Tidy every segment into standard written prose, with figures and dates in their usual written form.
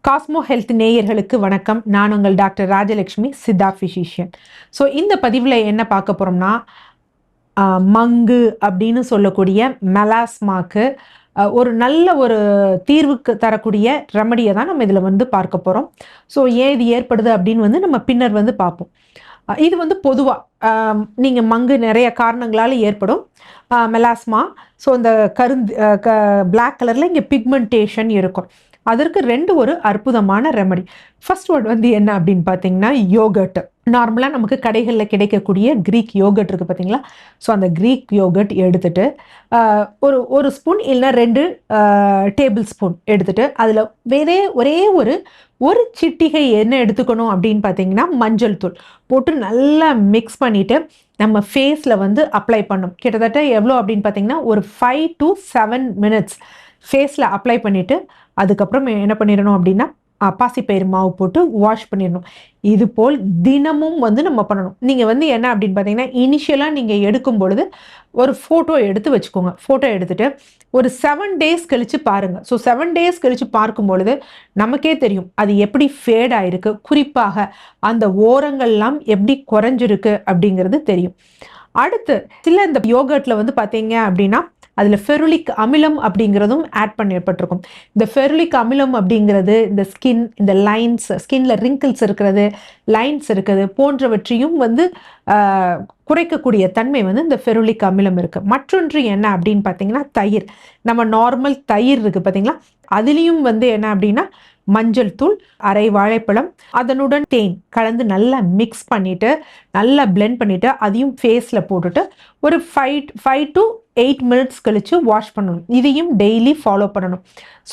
Cosmo health நேயர்களுக்கு வணக்கம். நான் உங்கள் doctor Rajalakshmi, Siddha physician. So இந்த பதிவில் என்ன பார்க்க போகிறோம்னா, மங்கு அப்படின்னு சொல்லக்கூடிய மெலாஸ்மாக்கு ஒரு நல்ல ஒரு தீர்வுக்கு தரக்கூடிய ரெமடியை தான் நம்ம இதில் வந்து பார்க்க போகிறோம். ஸோ ஏன் இது ஏற்படுது அப்படின்னு நம்ம பின்னர் பார்ப்போம். இது பொதுவாக நீங்கள் மங்கு நிறைய காரணங்களால் ஏற்படும் மெலாஸ்மா. ஸோ இந்த பிளாக் கலரில் இங்கே பிக்மெண்டேஷன் இருக்கும். அதற்கு ஒரு அற்புதமான ரெமடி. ஃபர்ஸ்ட் வேர்ட் என்ன அப்படின்னு பார்த்தீங்கன்னா, யோகர்ட். நார்மலாக நமக்கு கடைகளில் கிடைக்கக்கூடிய க்ரீக் யோகர்ட் இருக்குது பார்த்தீங்களா? ஸோ அந்த க்ரீக் யோகர்ட் எடுத்துட்டு ஒரு ஸ்பூன் இல்லைன்னா 2 டேபிள் ஸ்பூன் எடுத்துட்டு அதில் ஒரே ஒரு சிட்டிகை என்ன எடுத்துக்கணும் அப்படின்னு பார்த்தீங்கன்னா, மஞ்சள் தூள் போட்டு நல்லா மிக்ஸ் பண்ணிவிட்டு நம்ம ஃபேஸில் அப்ளை பண்ணும். கிட்டத்தட்ட எவ்வளோ அப்படின்னு பார்த்தீங்கன்னா, ஒரு 5 to 7 minutes ஃபேஸில் அப்ளை பண்ணிவிட்டு அதுக்கப்புறம் என்ன பண்ணிடணும் அப்படின்னா, பாசிப்பயிறு மாவு போட்டு வாஷ் பண்ணிடணும். இது போல் தினமும் நம்ம பண்ணணும். நீங்கள் என்ன அப்படின்னு பார்த்தீங்கன்னா, இனிஷியலாக நீங்கள் எடுக்கும் பொழுது ஒரு ஃபோட்டோ எடுத்து வச்சுக்கோங்க. ஃபோட்டோ எடுத்துகிட்டு ஒரு 7 days கழித்து பாருங்கள். ஸோ 7 days கழித்து பார்க்கும் பொழுது நமக்கே தெரியும் அது எப்படி ஃபேட் ஆகிருக்கு, குறிப்பாக அந்த ஓரங்கள்லாம் எப்படி குறைஞ்சிருக்கு அப்படிங்கிறது தெரியும். அடுத்து இந்த யோகர்ட்டில் பார்த்தீங்க அப்படின்னா, அதில் ஃபெருலிக் அமிலம் அப்படிங்கிறதும் ஆட் பண்ணப்பட்டிருக்கும். இந்த ஃபெருலிக் அமிலம் அப்படிங்கிறது இந்த இந்த லைன்ஸ், ஸ்கின்ல ரிங்கிள்ஸ் இருக்கிறது, லைன்ஸ் இருக்குது போன்றவற்றையும் குறைக்கக்கூடிய தன்மை இந்த ஃபெருலிக் அமிலம் இருக்குது. மற்றொன்று என்ன அப்படின்னு பார்த்தீங்கன்னா, தயிர். நம்ம நார்மல் தயிர் இருக்குது பார்த்தீங்களா, அதுலேயும் என்ன அப்படின்னா, மஞ்சள் தூள், அரை வாழைப்பழம், அதனுடன் தேன் கலந்து நல்லா மிக்ஸ் பண்ணிவிட்டு நல்லா பிளெண்ட் பண்ணிவிட்டு அதையும் ஃபேஸில் போட்டுட்டு ஒரு 5 to 8 minutes கழித்து வாஷ் பண்ணணும். இதையும் டெய்லி ஃபாலோ பண்ணணும்.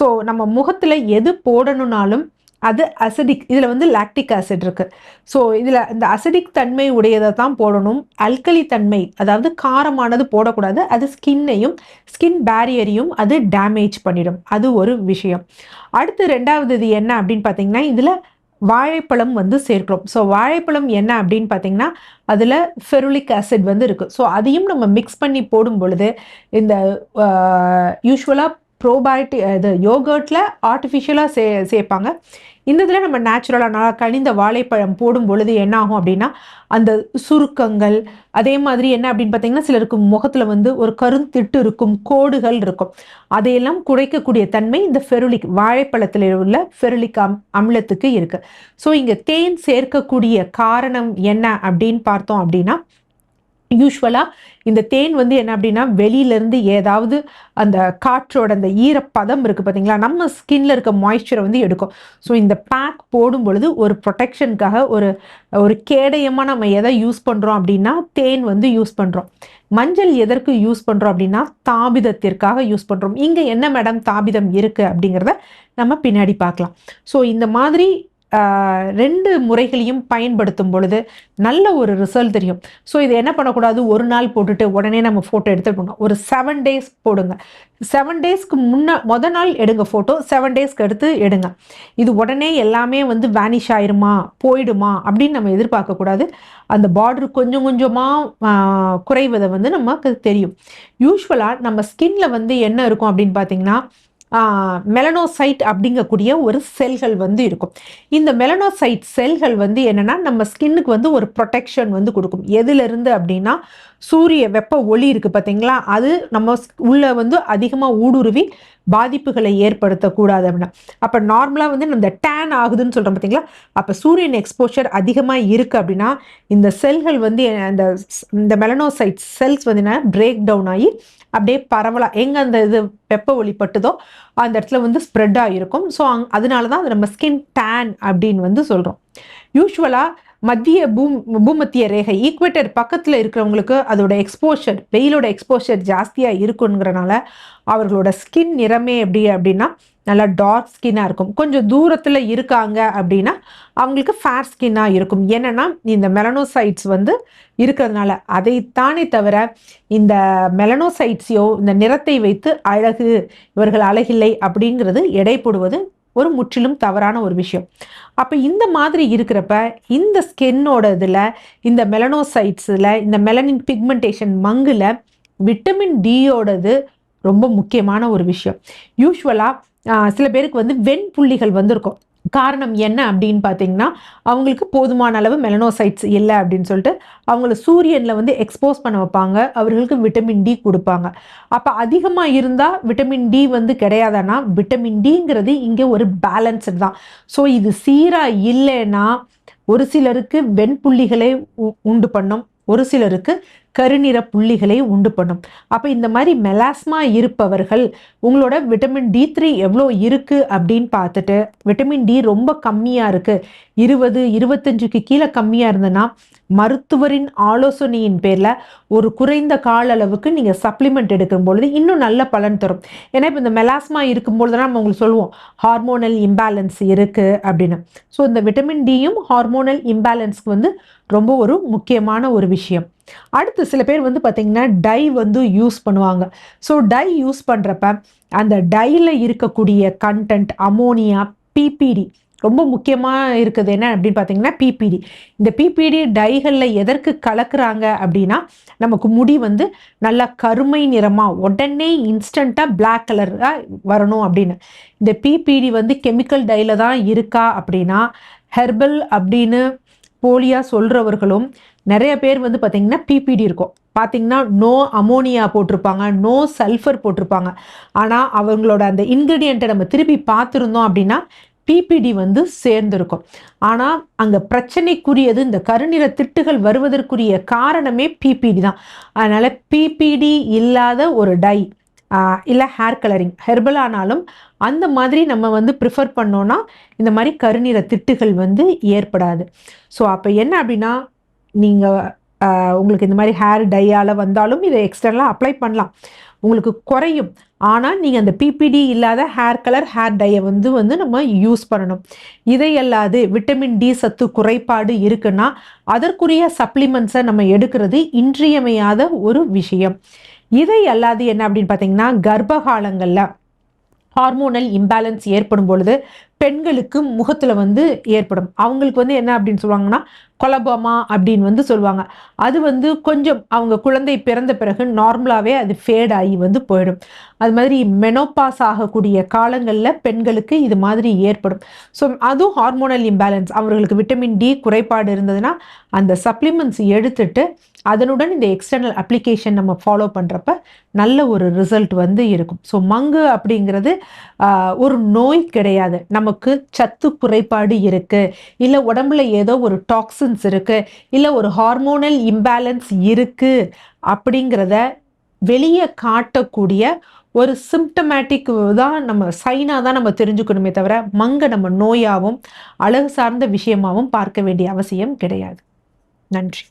ஸோ நம்ம முகத்தில் எது போடணுன்னாலும் அது அசிடிக், இதில் லாக்டிக் ஆசிட் இருக்குது. ஸோ இதில் இந்த அசிடிக் தன்மை உடையதை தான் போடணும். அல்கலி தன்மை, அதாவது காரமானது போடக்கூடாது. அது ஸ்கின் பேரியரையும் அது டேமேஜ் பண்ணிடும். அது ஒரு விஷயம். அடுத்து 2வது இது என்ன அப்படின்னு பார்த்தீங்கன்னா, இதில் வாழைப்பழம் சேர்க்கிறோம். ஸோ வாழைப்பழம் என்ன அப்படின்னு பார்த்தீங்கன்னா, அதில் ஃபெருலிக் ஆசிட் இருக்குது. ஸோ அதையும் நம்ம மிக்ஸ் பண்ணி போடும் பொழுது இந்த யூஸ்வலாக ப்ரோபயோட்டிக் இது யோகர்ட்டில் ஆர்டிஃபிஷியலாக சேர்ப்பாங்க. இந்த இதில் நம்ம நேச்சுரலாக நல்லா கனிந்த வாழைப்பழம் போடும் பொழுது என்ன ஆகும் அப்படின்னா, அந்த சுருக்கங்கள், அதே மாதிரி என்ன அப்படின்னு பார்த்தீங்கன்னா, சிலருக்கு முகத்தில் ஒரு கருந்திட்டு இருக்கும், கோடுகள் இருக்கும். அதையெல்லாம் குறைக்கக்கூடிய தன்மை இந்த ஃபெருலிக் வாழைப்பழத்தில் உள்ள ஃபெருலிக் அமிலத்துக்கு இருக்குது. ஸோ இங்கே தேன் சேர்க்கக்கூடிய காரணம் என்ன அப்படின்னு பார்த்தோம் அப்படின்னா, யூஸ்வலாக இந்த தேன் என்ன அப்படின்னா, வெளியிலேருந்து ஏதாவது அந்த காற்றோட அந்த ஈரப்பதம் இருக்குது பார்த்தீங்களா, நம்ம ஸ்கின்ல இருக்க மாய்ஸ்சரை எடுக்கும். ஸோ இந்த பேக் போடும் பொழுது ஒரு ப்ரொடெக்ஷனுக்காக ஒரு கேடயமாக நம்ம எதை யூஸ் பண்ணுறோம் அப்படின்னா, தேன் யூஸ் பண்ணுறோம். மஞ்சள் எதற்கு யூஸ் பண்ணுறோம் அப்படின்னா, தாபிதத்திற்காக யூஸ் பண்ணுறோம். இங்கே என்ன மேடம் தாபிதம் இருக்குது அப்படிங்கிறத நம்ம பின்னாடி பார்க்கலாம். ஸோ இந்த மாதிரி 2 முறைகளையும் பயன்படுத்தும் பொழுது நல்ல ஒரு ரிசல்ட் தெரியும். ஸோ இது என்ன பண்ணக்கூடாது, ஒரு நாள் போட்டுட்டு உடனே நம்ம ஃபோட்டோ எடுத்துட்டு போங்க. ஒரு 7 days போடுங்க. 7 daysக்கு மொதல் நாள் எடுங்க ஃபோட்டோ, 7 daysக்கு எடுத்து எடுங்க. இது உடனே எல்லாமே வேனிஷ் ஆயிருமா, போயிடுமா அப்படின்னு நம்ம எதிர்பார்க்கக்கூடாது. அந்த பார்டர் கொஞ்சம் கொஞ்சமாக குறைவதை நமக்கு தெரியும். யூஸ்வலாக நம்ம ஸ்கின்ல என்ன இருக்கும் அப்படின்னு பார்த்தீங்கன்னா, மெலனோசைட் அப்படிங்கக்கூடிய ஒரு செல்கள் இருக்கும். இந்த மெலனோசைட் செல்கள் என்னன்னா, நம்ம ஸ்கின்னுக்கு ஒரு ப்ரொடெக்ஷன் கொடுக்கும். எதிலிருந்து அப்படின்னா, சூரிய வெப்ப ஒளி இருக்குது பார்த்தீங்களா, அது நம்ம உள்ள அதிகமாக ஊடுருவி பாதிப்புகளை ஏற்படுத்தக்கூடாது அப்படின்னா. அப்போ நார்மலாக நம்ம இந்த டேன் ஆகுதுன்னு சொல்கிறோம் பார்த்தீங்களா, அப்போ சூரியன் எக்ஸ்போஷர் அதிகமாக இருக்குது அப்படின்னா, இந்த செல்கள் இந்த மெலனோசைட் செல்ஸ் பிரேக் டவுன் ஆகி அப்படியே பரவலாக எங்கே அந்த இது வெப்ப ஒளி பட்டுதோ அந்த இடத்துல ஸ்ப்ரெட் ஆகிருக்கும். ஸோ அதனால தான் அது நம்ம ஸ்கின் டேன் அப்படின்னு சொல்கிறோம். யூஸ்வலாக பூமத்திய ரேகை ஈக்குவேட்டர் பக்கத்தில் இருக்கிறவங்களுக்கு அதோட எக்ஸ்போஷர், வெயிலோட எக்ஸ்போஷர் ஜாஸ்தியாக இருக்குங்கிறனால அவர்களோட ஸ்கின் நிறமே எப்படி அப்படின்னா நல்லா டார்க் ஸ்கின்னாக இருக்கும். கொஞ்சம் தூரத்தில் இருக்காங்க அப்படின்னா அவங்களுக்கு ஃபேர் ஸ்கின்னாக இருக்கும். என்னென்னா இந்த மெலனோசைட்ஸ் இருக்கிறதுனால. அதைத்தானே தவிர இந்த மெலனோசைட்ஸையோ இந்த நிறத்தை வைத்து இவர்கள் அழகில்லை அப்படிங்கிறது எடை போடுவது ஒரு முற்றிலும் தவறான ஒரு விஷயம். அப்போ இந்த மாதிரி இருக்கிறப்ப இந்த ஸ்கின்னோட இதில் இந்த மெலனோசைட்ஸில் இந்த மெலனின் பிக்மெண்டேஷன் மங்கில் விட்டமின் டியோடது ரொம்ப முக்கியமான ஒரு விஷயம். யூஸ்வலாக சில பேருக்கு வெண்புள்ளிகள் இருக்கும். காரணம் என்ன அப்படின்னு பார்த்தீங்கன்னா, அவங்களுக்கு போதுமான அளவு மெலனோசைட்ஸ் இல்ல அப்படின்னு சொல்லிட்டு, அவங்கள சூரியன்ல வந்து எக்ஸ்போஸ் பண்ண வைப்பாங்க. அவர்களுக்கு விட்டமின் டி குடுப்பாங்க. அப்ப அதிகமா இருந்தா விட்டமின் டி வந்து கிடையாதான்னா, விட்டமின் டிங்கிறது இங்க ஒரு பேலன்ஸ்டு தான். ஸோ இது சீரா இல்லைன்னா, ஒரு சிலருக்கு வெண்புள்ளிகளை உண்டு பண்ணும். ஒரு சிலருக்கு கருநிற புள்ளிகளை உண்டு பண்ணும். அப்ப இந்த மாரி மெலாஸ்மா இருப்பவர்கள், உங்களோட விட்டமின் டி3 எவ்வளோ இருக்கு அப்படின்னு பார்த்துட்டு, விட்டமின் டி ரொம்ப கம்மியா இருக்கு. 20, 25க்கு கீழ கம்மியா இருந்ததுன்னா, மருத்துவரின் ஆலோசனையின் பேர்ல ஒரு குறைந்த கால அளவுக்கு நீங்க சப்ளிமெண்ட் எடுக்கும் பொழுது இன்னும் நல்ல பலன் தரும். ஏன்னா, இப்ப இந்த மெலாஸ்மா இருக்கும்பொழுது தான் நம்ம உங்களுக்கு சொல்லுவோம், ஹார்மோனல் இம்பேலன்ஸ் இருக்கு அப்படின்னு. ஸோ இந்த விட்டமின் டியும் ஹார்மோனல் இம்பேலன்ஸ்க்கு வந்து ரொம்ப ஒரு முக்கியமான ஒரு விஷயம். அடுத்து சில பேர் வந்து பார்த்தீங்கன்னா, டை வந்து யூஸ் பண்ணுவாங்க. ஸோ டை யூஸ் பண்றப்ப, அந்த டைல இருக்கக்கூடிய கன்டென்ட் அமோனியா, பிபிடி ரொம்ப முக்கியமா இருக்குது என்ன அப்படின்னு பார்த்தீங்கன்னா, பிபிடி. இந்த பிபிடி டைகள்ல எதற்கு கலக்குறாங்க அப்படின்னா, நமக்கு முடி வந்து நல்லா கருமை நிறமா உடனே இன்ஸ்டன்ட்டா பிளாக் கலரா வரணும் அப்படின்னு. இந்த பிபிடி வந்து கெமிக்கல் டைல தான் இருக்கா அப்படின்னா, ஹெர்பல் அப்படின்னு போலியா சொல்றவர்களும் நிறைய பேர் வந்து பார்த்தீங்கன்னா பிபிடி இருக்கும். பார்த்தீங்கன்னா நோ அமோனியா போட்டிருப்பாங்க, நோ சல்ஃபர் போட்டிருப்பாங்க. ஆனால் அவங்களோட அந்த இன்கிரீடியண்ட்டை நம்ம திருப்பி பார்த்துருந்தோம் அப்படின்னா பிபிடி வந்து சேர்ந்திருக்கும். ஆனால் அங்கே பிரச்சனைக்குரியது இந்த கருநிற திட்டுகள் வருவதற்குரிய காரணமே பிபிடி தான். அதனால பிபிடி இல்லாத ஒரு டை இல்லை ஹேர் கலரிங் ஹெர்பல் ஆனாலும் அந்த மாதிரி நம்ம வந்து ப்ரிஃபர் பண்ணோன்னா இந்த மாதிரி கருநிற திட்டுகள் வந்து ஏற்படாது. ஸோ அப்போ என்ன அப்படின்னா, நீங்கள் உங்களுக்கு இந்த மாதிரி ஹேர் டையால் வந்தாலும் இதை எக்ஸ்டர்னலாக அப்ளை பண்ணலாம், உங்களுக்கு குறையும். ஆனால் நீங்கள் அந்த பிபிடி இல்லாத ஹேர் கலர் ஹேர் டையை வந்து நம்ம யூஸ் பண்ணணும். இதை அல்லாது விட்டமின் டி சத்து குறைபாடு இருக்குன்னா அதற்குரிய சப்ளிமெண்ட்ஸை நம்ம எடுக்கிறது இன்றியமையாத ஒரு விஷயம். இதை அல்லாது என்ன அப்படின்னு பார்த்தீங்கன்னா, கர்ப்ப காலங்களில் ஹார்மோனல் இம்பேலன்ஸ் ஏற்படும் பொழுது பெண்களுக்கு முகத்தில் வந்து ஏற்படும். அவங்களுக்கு வந்து என்ன அப்படின்னு சொல்லுவாங்கன்னா, கொலபோமா அப்படின்னு வந்து சொல்லுவாங்க. அது வந்து கொஞ்சம் அவங்க குழந்தை பிறந்த பிறகு நார்மலாகவே அது ஃபேட் ஆகி வந்து போயிடும். அது மாதிரி மெனோபாஸ் ஆகக்கூடிய காலங்களில் பெண்களுக்கு இது மாதிரி ஏற்படும். ஸோ அதுவும் ஹார்மோனல் இம்பேலன்ஸ், அவர்களுக்கு விட்டமின் டி குறைபாடு இருந்ததுன்னா அந்த சப்ளிமெண்ட்ஸ் எடுத்துட்டு அதனுடன் இந்த எக்ஸ்டர்னல் அப்ளிகேஷன் நம்ம ஃபாலோ பண்ணுறப்ப நல்ல ஒரு ரிசல்ட் வந்து இருக்கும். ஸோ மங்கு அப்படிங்கிறது ஒரு நோய் கிடையாது. நமக்கு சத்து குறைபாடு இருக்குது, இல்லை உடம்புல ஏதோ ஒரு டாக்ஸின்ஸ் இருக்குது, இல்லை ஒரு ஹார்மோனல் இம்பேலன்ஸ் இருக்குது அப்படிங்கிறத வெளியே காட்டக்கூடிய ஒரு சிம்டமேட்டிக் தான், நம்ம சைனாக தான் நம்ம தெரிஞ்சுக்கணுமே தவிர மங்கை நம்ம நோயாகவும் அழகு சார்ந்த விஷயமாகவும் பார்க்க வேண்டிய அவசியம் கிடையாது. நன்றி.